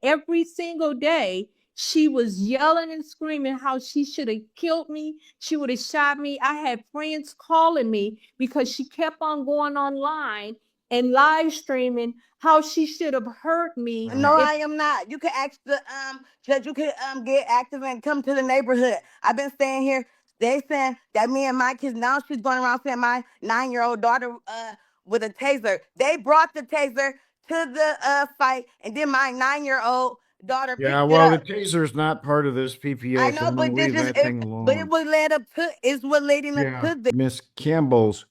Every single day, she was yelling and screaming how she should have killed me. She would have shot me. I had friends calling me because she kept on going online and live streaming how she should have hurt me. No, I am not. You can ask the judge. You can get active and come to the neighborhood. I've been staying here. They saying that me and my kids, now she's going around saying my 9-year-old daughter with a taser. They brought the taser to the fight, and then my 9-year-old daughter Yeah, picked it well, the up. taser is not part of this I PPO, so know, I'm going but to this leave is that thing but it alone. was led up to is what leading up Yeah. to this. Miss Campbell's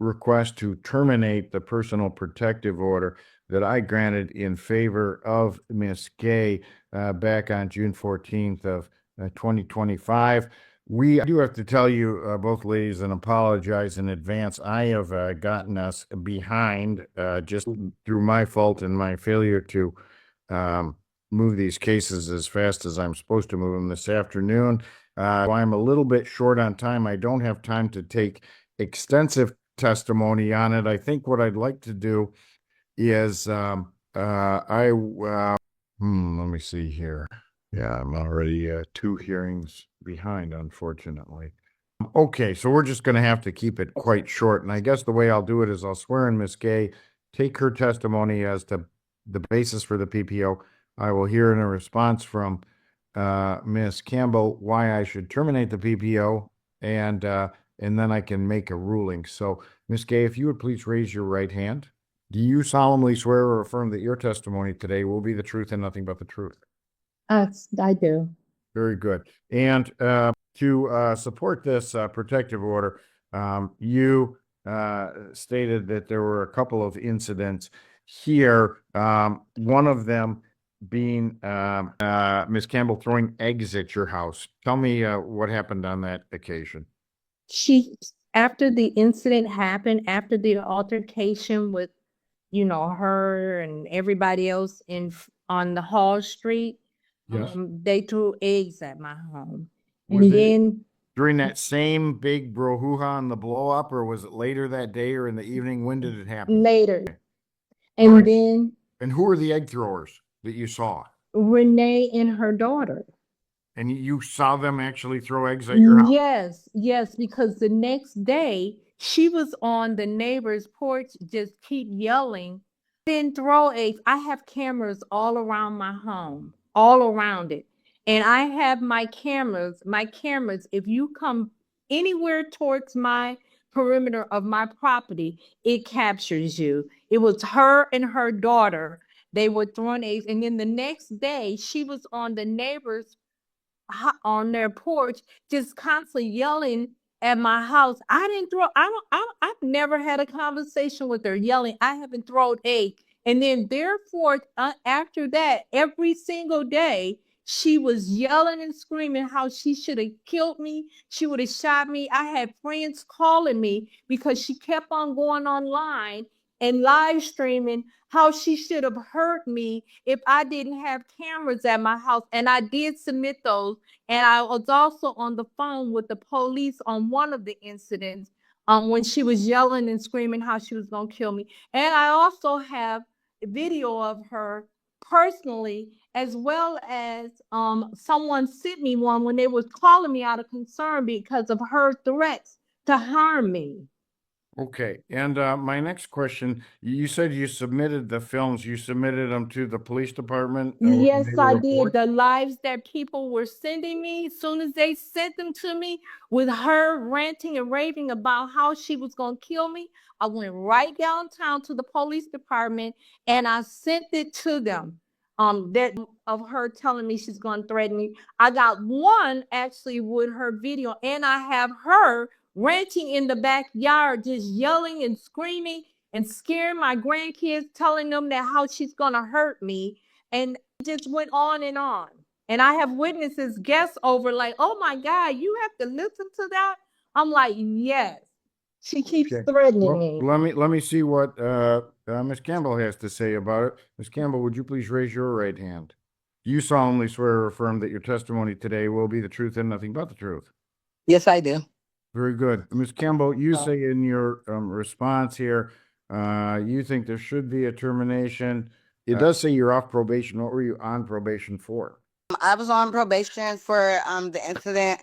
request to terminate the personal protective order that I granted in favor of Miss Gay back on June 14th of 2025. I do have to tell you, both ladies, and apologize in advance. I have gotten us behind just through my fault and my failure to move these cases as fast as I'm supposed to move them this afternoon. I'm a little bit short on time. I don't have time to take extensive testimony on it. I think what I'd like to do is let me see here. Yeah, I'm already 2 hearings behind, unfortunately. Okay, so we're just going to have to keep it quite short. And I guess the way I'll do it is I'll swear in Miss Gay, take her testimony as to the basis for the PPO. I will hear in a response from Miss Campbell why I should terminate the PPO, and then I can make a ruling. So, Miss Gay, if you would please raise your right hand. Do you solemnly swear or affirm that your testimony today will be the truth and nothing but the truth? I do. Very good. And to support this protective order, you stated that there were a couple of incidents here. One of them being Ms. Campbell throwing eggs at your house. Tell me what happened on that occasion. After the incident happened, after the altercation with, her and everybody else on the Hall Street, Yes. they threw eggs at my home. Was And it then during that same big brouhaha on the blow up, or was it later that day or in the evening? When did it happen? later, All and right. then And who were the egg throwers that you saw? Renee and her daughter. And you saw them actually throw eggs at your house? Yes, because the next day she was on the neighbor's porch, just keep yelling, then throw eggs. I have cameras all around my home, all around it. And I have my cameras, if you come anywhere towards my perimeter of my property, it captures you. It was her and her daughter. They were throwing eggs. And then the next day, she was on the neighbor's on their porch, just constantly yelling at my house. I didn't throw. I've never had a conversation with her yelling. I haven't thrown egg. And then therefore, after that, every single day, she was yelling and screaming how she should have killed me. She would have shot me. I had friends calling me because she kept on going online and live streaming how she should have hurt me if I didn't have cameras at my house. And I did submit those. And I was also on the phone with the police on one of the incidents when she was yelling and screaming how she was going to kill me. And I also have a video of her personally, as well as someone sent me one when they was calling me out of concern because of her threats to harm me. Okay, and my next question, you said you submitted the films, you submitted them to the police department? Yes, I did. The lives that people were sending me, as soon as they sent them to me, with her ranting and raving about how she was going to kill me, I went right downtown to the police department and I sent it to them. That of her telling me she's going to threaten me. I got one actually with her video, and I have her ranting in the backyard, just yelling and screaming and scaring my grandkids, telling them that how she's going to hurt me. And just went on and on. And I have witnesses, guests over, like, oh my God, you have to listen to that. I'm like, yes. She keeps threatening me. Let me see what Ms. Campbell has to say about it. Ms. Campbell, would you please raise your right hand? Do you solemnly swear or affirm that your testimony today will be the truth and nothing but the truth? Yes, I do. Very good. Ms. Campbell, you say in your response here, you think there should be a termination It does say you're off probation. What were you on probation for? I was on probation for the incident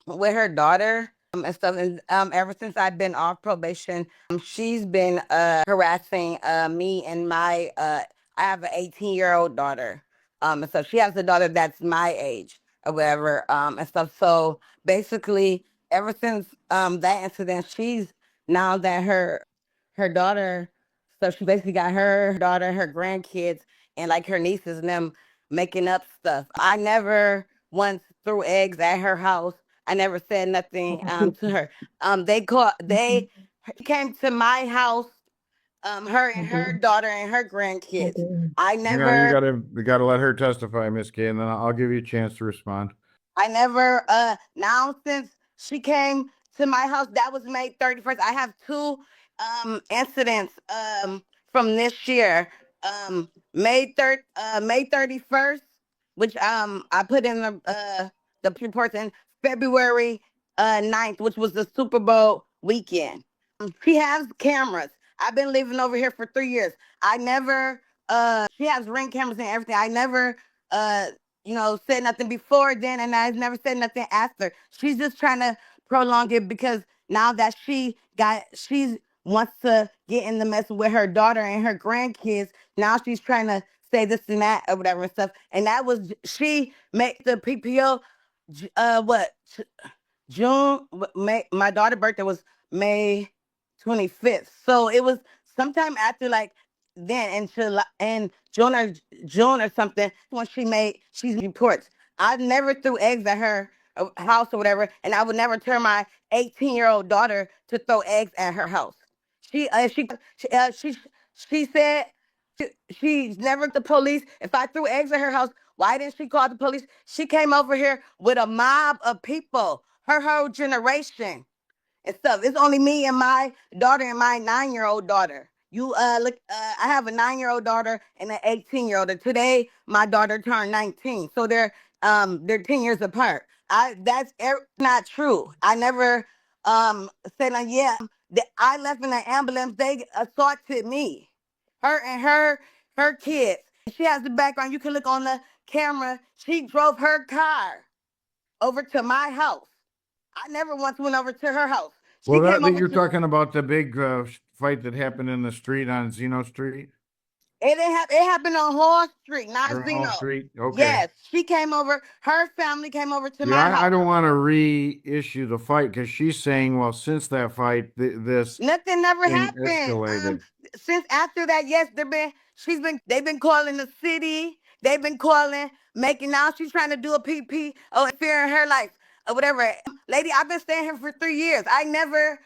with her daughter and stuff. And ever since I've been off probation, she's been harassing me and my I have an 18-year-old daughter. And so she has a daughter that's my age or whatever and stuff. So basically, ever since that incident, she's now that her daughter, so she basically got her daughter, her grandkids, and like her nieces and them making up stuff. I never once threw eggs at her house. I never said nothing to her. They came to my house, her and her daughter and her grandkids. I Yeah, never you gotta let her testify, Miss Kay, and then I'll give you a chance to respond. I never now since she came to my house, that was May 31st. I have two incidents from this year. May 31st, which I put in the reports, in February 9th, which was the Super Bowl weekend. She has cameras. I've been living over here for 3 years. I never she has Ring cameras and everything. I never said nothing before then, and I've never said nothing after. She's just trying to prolong it because now that she wants to get in the mess with her daughter and her grandkids. Now she's trying to say this and that or whatever and stuff. And that was she made the PPO. What June? May, my daughter's birthday was May 25th, so it was sometime after like then in July and June or something when she's reports. I never threw eggs at her house or whatever, and I would never tell my 18-year-old daughter to throw eggs at her house. She she said she's never the police. If I threw eggs at her house, why didn't she call the police? She came over here with a mob of people, her whole generation and stuff. It's only me and my daughter and my 9-year-old daughter. You look, I have a 9-year-old daughter and an 18-year-old. Today, my daughter turned 19, so they're 10 years apart. Not true. I never said yeah. I left in an ambulance. They assaulted me, her and her kids. She has the background. You can look on the camera. She drove her car over to my house. I never once went over to her house. She Well, came over you're to. talking about the big fight that happened in the street on Zeno Street It didn't happen. It happened on Hall Street, not or Hall Zeno. Street? Okay. Yes, she came over. Her family came over to Yeah, my I house. don't want to reissue the fight because she's saying, well, since that fight, this Nothing never thing happened. escalated. Since after that, yes, they've been calling the city. They've been calling, making now she's trying to do a PP or fearing her life or whatever. Lady, I've been staying here for 3 years. I never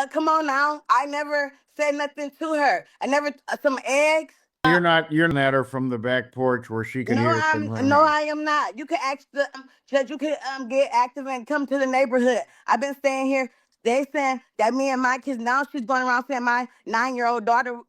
come on now. I never said nothing to her. I never some eggs. You're not at her from the back porch where she can hear it from her No, house. I am not. You can ask the judge. You can get active and come to the neighborhood. I've been staying here. They saying that me and my kids now she's going around saying my 9-year-old daughter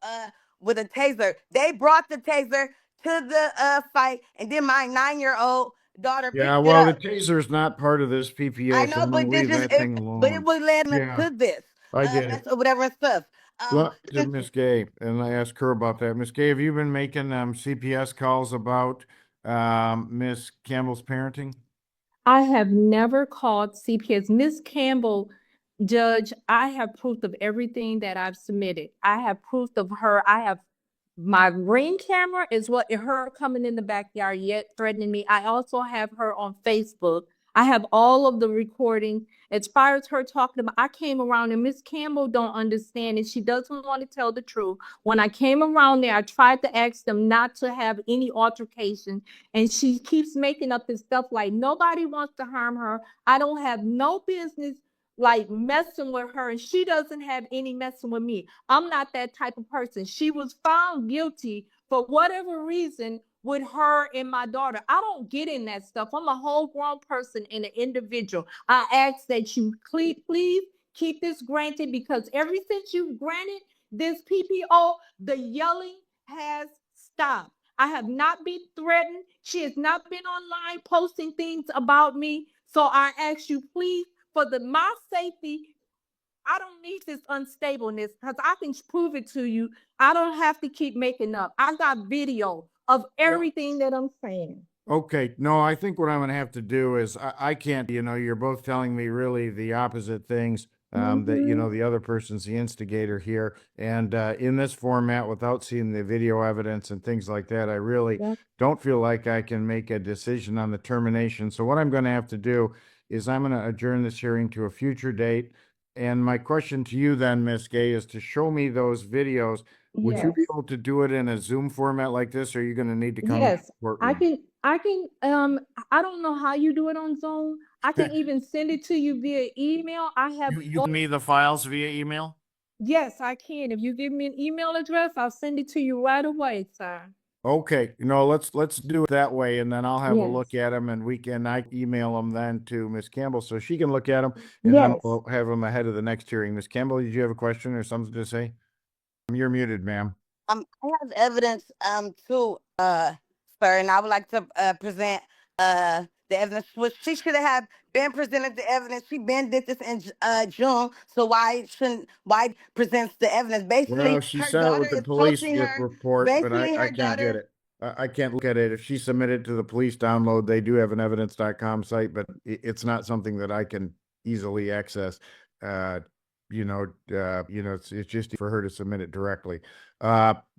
with a taser. They brought the taser to the fight, and then my 9-year-old daughter Yeah, picked it well, the up. taser's not part of this I PPO, so know, I'm going but to leave that thing but it alone. was led Yeah, to this I get mess it. or whatever and stuff. Look to Miss Gay, and I asked her about that. Miss Gay, have you been making CPS calls about Miss Campbell's parenting? I have never called CPS. Miss Campbell, Judge, I have proof of everything that I've submitted. I have proof of her. I have my Ring camera is what her coming in the backyard yet threatening me. I also have her on Facebook. I have all of the recording as far as her talking about. I came around and Miss Campbell don't understand and she doesn't want to tell the truth. When I came around there, I tried to ask them not to have any altercation, and she keeps making up this stuff like nobody wants to harm her. I don't have no business like messing with her, and she doesn't have any messing with me. I'm not that type of person. She was found guilty for whatever reason with her and my daughter. I don't get in that stuff. I'm a whole grown person and an individual. I ask that you please keep this granted because ever since you've granted this PPO, the yelling has stopped. I have not been threatened. She has not been online posting things about me. So I ask you, please, for my safety, I don't need this unstableness because I can prove it to you. I don't have to keep making up. I got video of everything that I'm saying. Okay, no, I think what I'm gonna have to do is I can't, you're both telling me really the opposite things. That, Mhm. the other person's the instigator here. And in this format, without seeing the video evidence and things like that, I really Yep. don't feel like I can make a decision on the termination. So what I'm gonna have to do is I'm gonna adjourn this hearing to a future date. And my question to you then, Ms. Gay, is to show me those videos. Would you be Yes. able to do it in a Zoom format like this, or are you gonna need to come into the Yes. I courtroom? can I can I don't know how you do it on Zoom. I can even send it to you via email. I have You send me the files via email? Yes, I can. If you give me an email address, I'll send it to you right away, sir. Okay, let's do it that way, and then I'll have a look Yes. at them, and I email them then to Miss Campbell so she can look at them, and then Yes. we'll have them ahead of the next hearing. Miss Campbell, did you have a question or something to say? You're muted, ma'am. I have evidence too, sir, and I would like to present the evidence. Which she should have been presented the evidence. She been did this in June, so why presents the evidence? Well, Basically, she her sent it daughter with the is police coaching her. report, but Basically, I her can't get daughter. it. I can't look at it. If she submitted to the police download, they do have an evidence.com site, but it's not something that I can easily access. Uh, it's just for her to submit it directly.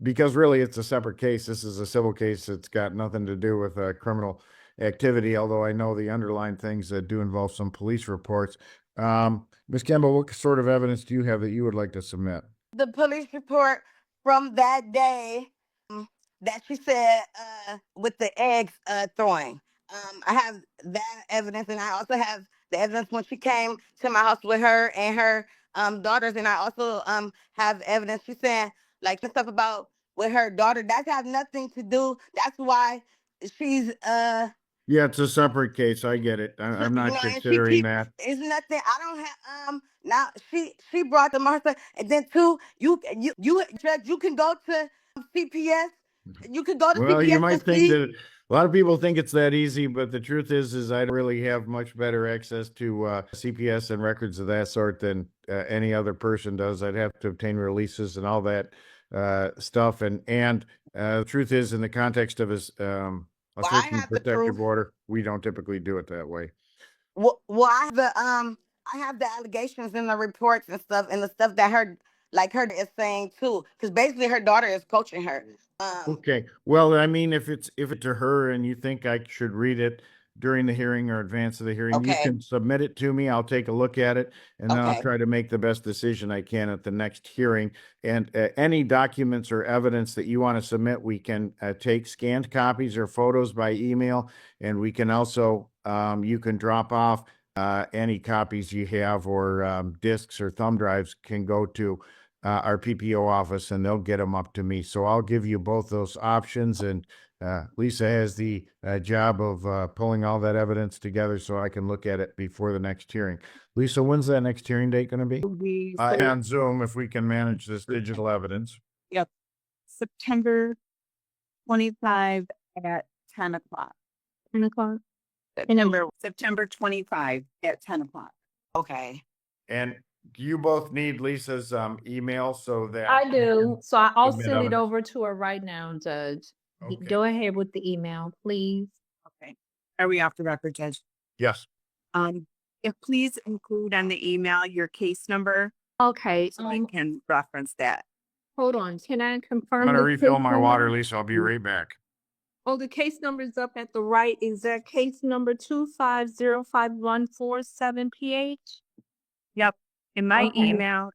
Because really it's a separate case. This is a civil case. It's got nothing to do with criminal activity, although I know the underlying things that do involve some police reports. Ms. Campbell, what sort of evidence do you have that you would like to submit? The police report from that day that she said with the eggs throwing. I have that evidence, and I also have the evidence when she came to my house with her and her daughters, and I also have evidence. She's saying like the stuff about with her daughter that has nothing to do. That's why she's Yeah, it's a separate case. I get it. I'm not and she considering keep that. it's nothing. I don't have now she brought them herself, and then two you judge you can go to CPS. You can go to Well, you CPS and might think see. that a lot of people think it's that easy, but the truth is I don't really have much better access to CPS and records of that sort than any other person does. I'd have to obtain releases and all that stuff. And the truth is, in the context of a Well, I search and have the proof. protective order, we don't typically do it that way. Well, I have the allegations and the reports and stuff, and the stuff that her is saying too, because basically her daughter is coaching her. Okay, well, I mean, if it's to her and you think I should read it during the hearing or advance of the hearing, you Okay, can submit it to me. I'll take a look at it, and then I'll okay. try to make the best decision I can at the next hearing. And any documents or evidence that you want to submit, we can take scanned copies or photos by email, and we can also you can drop off any copies you have or discs or thumb drives can go to our PPO office and they'll get them up to me. So I'll give you both those options. And Lisa has the job of pulling all that evidence together so I can look at it before the next hearing. Lisa, when's that next hearing date going to be? On Zoom, if we can manage this digital evidence. Yep. September 25 at 10 o'clock. 10 o'clock. September 25 at 10 o'clock. Okay. And do you both need Lisa's email so that I do. So I'll submit send it evidence? over to her right now, Judge. Okay. Go ahead with the email, please. Okay. Are we off the record, Judge? Yes. If please include on the email your case number Okay. so we can reference that. Hold on. Can I I'm confirm going to the refill case my number? water, Lisa. I'll be right back. Oh, the case number is up at the right. Is that case number 2505147 PH? Yep. In my Okay. email,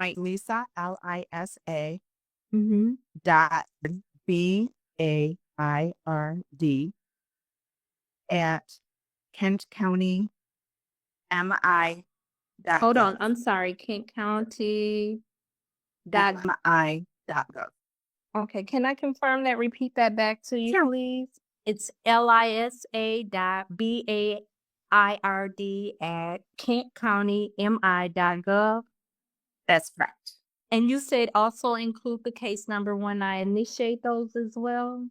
my Lisa, LISA Mm-hmm. dot BAIRD at Kent County MI. Hold on. I'm sorry. Kent County. MI.gov. Okay. Can I confirm that? Repeat that back to you, Sure. please. It's LISA.BAIRD at KentCountyMI.gov. That's correct. And you said also include the case number when I initiate those as well?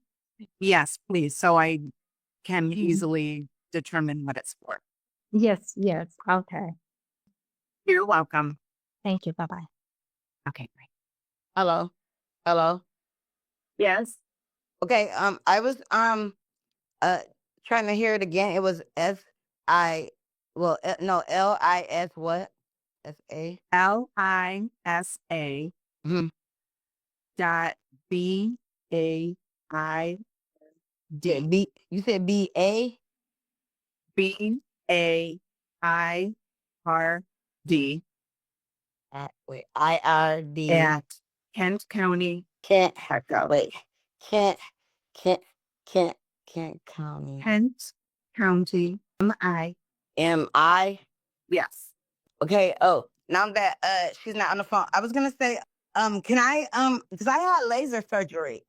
Yes, please. So I can easily determine what it's for. Yes, yes. Okay. You're welcome. Thank you. Bye-bye. Okay, great. Hello. Hello. Yes. Okay. I was uh trying to hear it again. It was S-I, well, no, L-I-S what? S-A. LISA Mhm. dot BAID B. You said B-A. BAIRD Wait, I-R-D. at Kent County, Kent. Wait. Kent. Kent. Kent. Kent County. Kent County, MI. M-I. Yes. Okay. Oh, now that she's not on the phone, I was gonna say, can I because I had laser surgery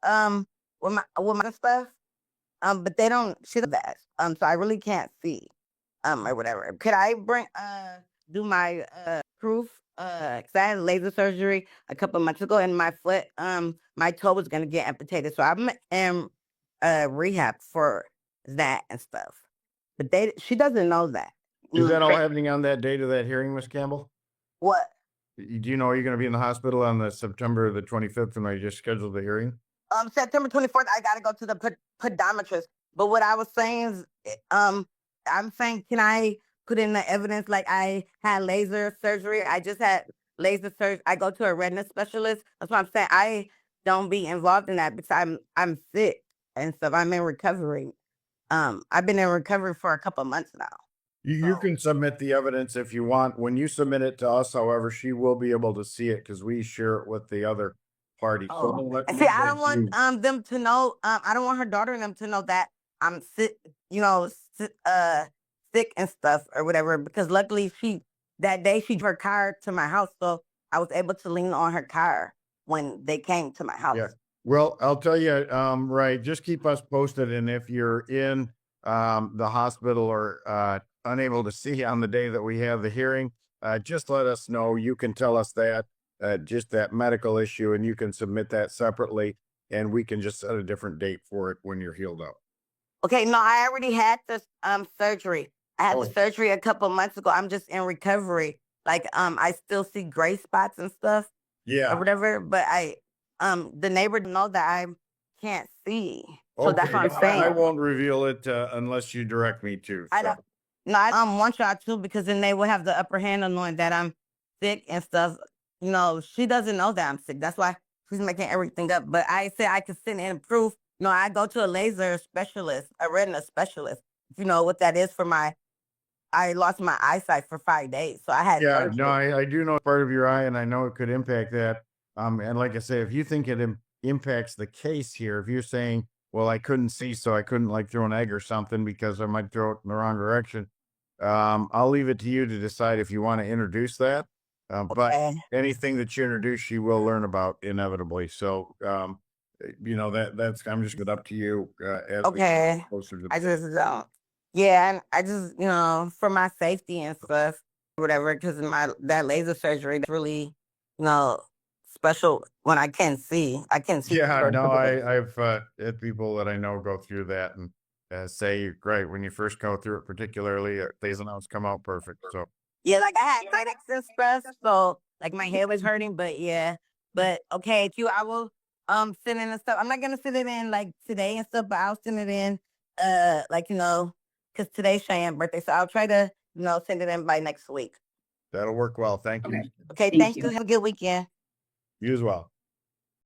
with my stuff, but they don't, she does that, so I really can't see or whatever. Could I bring do my proof, because I had laser surgery a couple months ago and my foot, my toe was gonna get amputated, so I'm in rehab for that and stuff, but she doesn't know that. Is that all happening on that date of that hearing, Ms. Campbell? What? Do you know you're gonna be in the hospital on the September the 25th when I just scheduled the hearing? September 24th, I gotta go to the podometrist. But what I was saying is, I'm saying, can I put in the evidence like I had laser surgery? I just had laser surgery. I go to a retina specialist. That's what I'm saying. I don't be involved in that because I'm sick and stuff. I'm in recovery. I've been in recovery for a couple months now. You can submit the evidence if you want. When you submit it to us, however, she will be able to see it because we share it with the other party. So Oh, let and me see, I go don't want through- them to know. I don't want her daughter and them to know that I'm sick, sick and stuff or whatever. Because luckily, that day she drove her car to my house, so I was able to lean on her car when they came to my house. Yeah. Well, I'll tell you, right, just keep us posted. And if you're in the hospital or unable to see on the day that we have the hearing, just let us know. You can tell us that, just that medical issue, and you can submit that separately, and we can just set a different date for it when you're healed up. Okay, no, I already had this surgery. I had the Oh. surgery a couple months ago. I'm just in recovery. Like I still see gray spots and stuff or Yeah. whatever, but the neighbor know that I can't see. So that's what I'm Okay. saying. I won't reveal it unless you direct me to. I so. don't. No, I want y'all to, because then they will have the upper hand on knowing that I'm sick and stuff. She doesn't know that I'm sick. That's why she's making everything up. But I said I could send in proof. I go to a laser specialist, a retina specialist. If you know what that is I lost my eyesight for 5 days, so I had Yeah, surgery. no, I do know part of your eye, and I know it could impact that. And like I say, if you think it impacts the case here, if you're saying, well, I couldn't see, so I couldn't like throw an egg or something because I might throw it in the wrong direction. I'll leave it to you to decide if you want to introduce that. But Okay. anything that you introduce, she will learn about inevitably. So, that's, I'm just up to you. As we Okay. get closer to I just don't. Yeah, and I just, for my safety and stuff, whatever, because that laser surgery, that's really, special when I can see. I can see. Yeah, no, I've had people that I know go through that and say, great, when you first go through it, particularly, these notes come out perfect. So, Yeah, like I had headaches and stuff, so like my head was hurting, but yeah. But okay, I will send in the stuff. I'm not gonna send it in like today and stuff, but I'll send it in like because today's Cheyenne's birthday. So I'll try to, send it in by next week. that'll work well. Thank you. Okay, Thank thank you. you. Have a good weekend. You as well.